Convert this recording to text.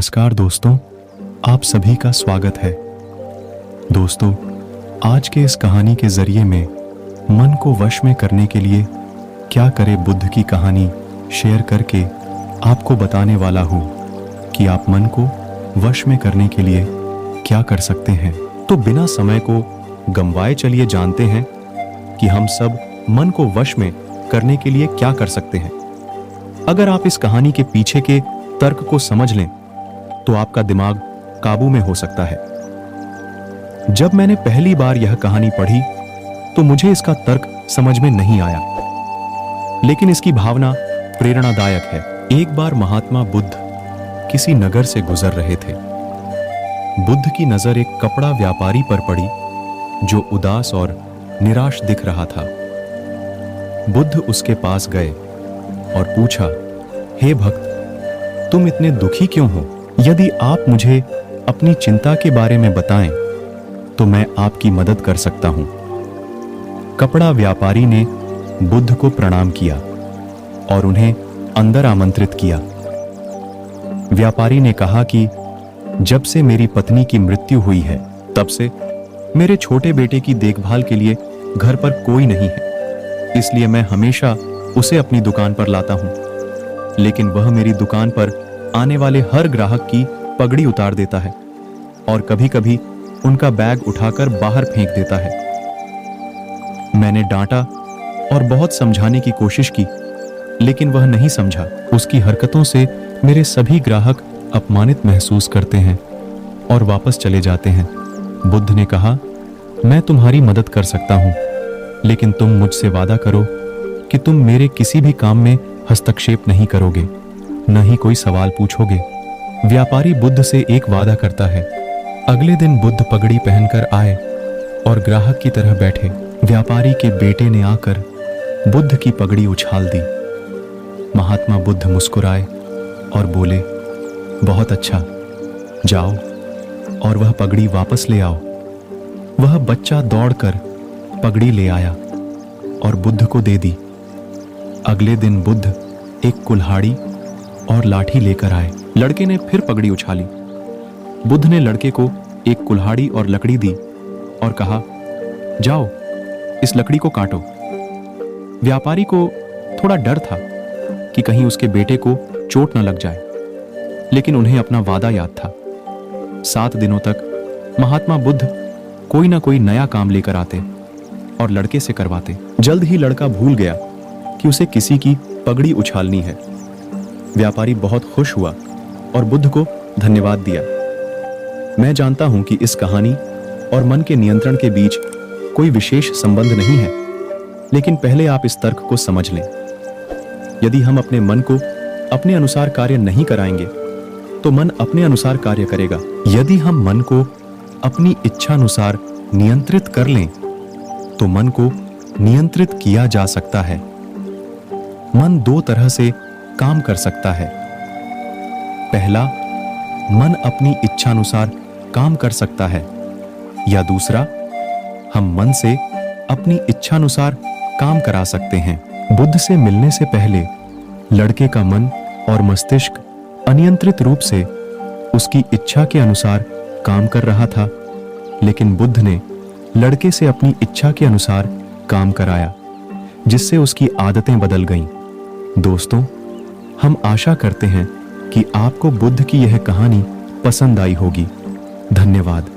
नमस्कार दोस्तों, आप सभी का स्वागत है। दोस्तों, आज के इस कहानी के जरिए में मन को वश में करने के लिए क्या करे बुद्ध की कहानी शेयर करके आपको बताने वाला हूँ कि आप मन को वश में करने के लिए क्या कर सकते हैं। तो बिना समय को गंवाए चलिए जानते हैं कि हम सब मन को वश में करने के लिए क्या कर सकते हैं। अगर आप इस कहानी के पीछे के तर्क को समझ लें तो आपका दिमाग काबू में हो सकता है। जब मैंने पहली बार यह कहानी पढ़ी तो मुझे इसका तर्क समझ में नहीं आया, लेकिन इसकी भावना प्रेरणादायक है। एक बार महात्मा बुद्ध किसी नगर से गुजर रहे थे। बुद्ध की नजर एक कपड़ा व्यापारी पर पड़ी जो उदास और निराश दिख रहा था। बुद्ध उसके पास गए और पूछा, हे भक्त, तुम इतने दुखी क्यों हो? यदि आप मुझे अपनी चिंता के बारे में बताएं तो मैं आपकी मदद कर सकता हूं। कपड़ा व्यापारी ने बुद्ध को प्रणाम किया और उन्हें अंदर आमंत्रित किया। व्यापारी ने कहा कि जब से मेरी पत्नी की मृत्यु हुई है तब से मेरे छोटे बेटे की देखभाल के लिए घर पर कोई नहीं है, इसलिए मैं हमेशा उसे अपनी दुकान पर लाता हूं। लेकिन वह मेरी दुकान पर आने वाले हर ग्राहक की पगड़ी उतार देता है और कभी-कभी उनका बैग उठाकर बाहर फेंक देता है। मैंने डांटा और बहुत समझाने की कोशिश की, लेकिन वह नहीं समझा। उसकी हरकतों से मेरे सभी ग्राहक अपमानित महसूस करते हैं और वापस चले जाते हैं। बुद्ध ने कहा, मैं तुम्हारी मदद कर सकता हूं, लेकिन तुम मुझसे वादा करो कि तुम मेरे किसी भी काम में हस्तक्षेप नहीं करोगे, न ही कोई सवाल पूछोगे। व्यापारी बुद्ध से एक वादा करता है। अगले दिन बुद्ध पगड़ी पहनकर आए और ग्राहक की तरह बैठे। व्यापारी के बेटे ने आकर बुद्ध की पगड़ी उछाल दी। महात्मा बुद्ध मुस्कुराए और बोले, बहुत अच्छा, जाओ और वह पगड़ी वापस ले आओ। वह बच्चा दौड़कर पगड़ी ले आया और बुद्ध को दे दी। अगले दिन बुद्ध एक कुल्हाड़ी और लाठी लेकर आए। लड़के ने फिर पगड़ी उछाली। बुद्ध ने लड़के को एक कुल्हाड़ी और लकड़ी दी और कहा, जाओ इस लकड़ी को काटो। व्यापारी को थोड़ा डर था कि कहीं उसके बेटे को चोट न लग जाए, लेकिन उन्हें अपना वादा याद था। 7 दिनों तक महात्मा बुद्ध कोई ना कोई नया काम लेकर आते और लड़के से करवाते। जल्द ही लड़का भूल गया कि उसे किसी की पगड़ी उछालनी है। व्यापारी बहुत खुश हुआ और बुद्ध को धन्यवाद दिया। मैं जानता हूं कि इस कहानी और मन के नियंत्रण के बीच कोई विशेष संबंध नहीं है, लेकिन पहले आप इस तर्क को समझ लें। यदि हम अपने मन को अपने अनुसार कार्य नहीं कराएंगे तो मन अपने अनुसार कार्य करेगा। यदि हम मन को अपनी इच्छानुसार नियंत्रित कर लें तो मन को नियंत्रित किया जा सकता है। मन 2 तरह से काम कर सकता है। पहला, मन अपनी इच्छानुसार काम कर सकता है, या दूसरा, हम मन से अपनी इच्छानुसार काम करा सकते हैं। बुद्ध से मिलने से पहले लड़के का मन और मस्तिष्क अनियंत्रित रूप से उसकी इच्छा के अनुसार काम कर रहा था, लेकिन बुद्ध ने लड़के से अपनी इच्छा के अनुसार काम कराया, जिससे उसकी आदतें बदल गईं। दोस्तों, हम आशा करते हैं कि आपको बुद्ध की यह कहानी पसंद आई होगी। धन्यवाद।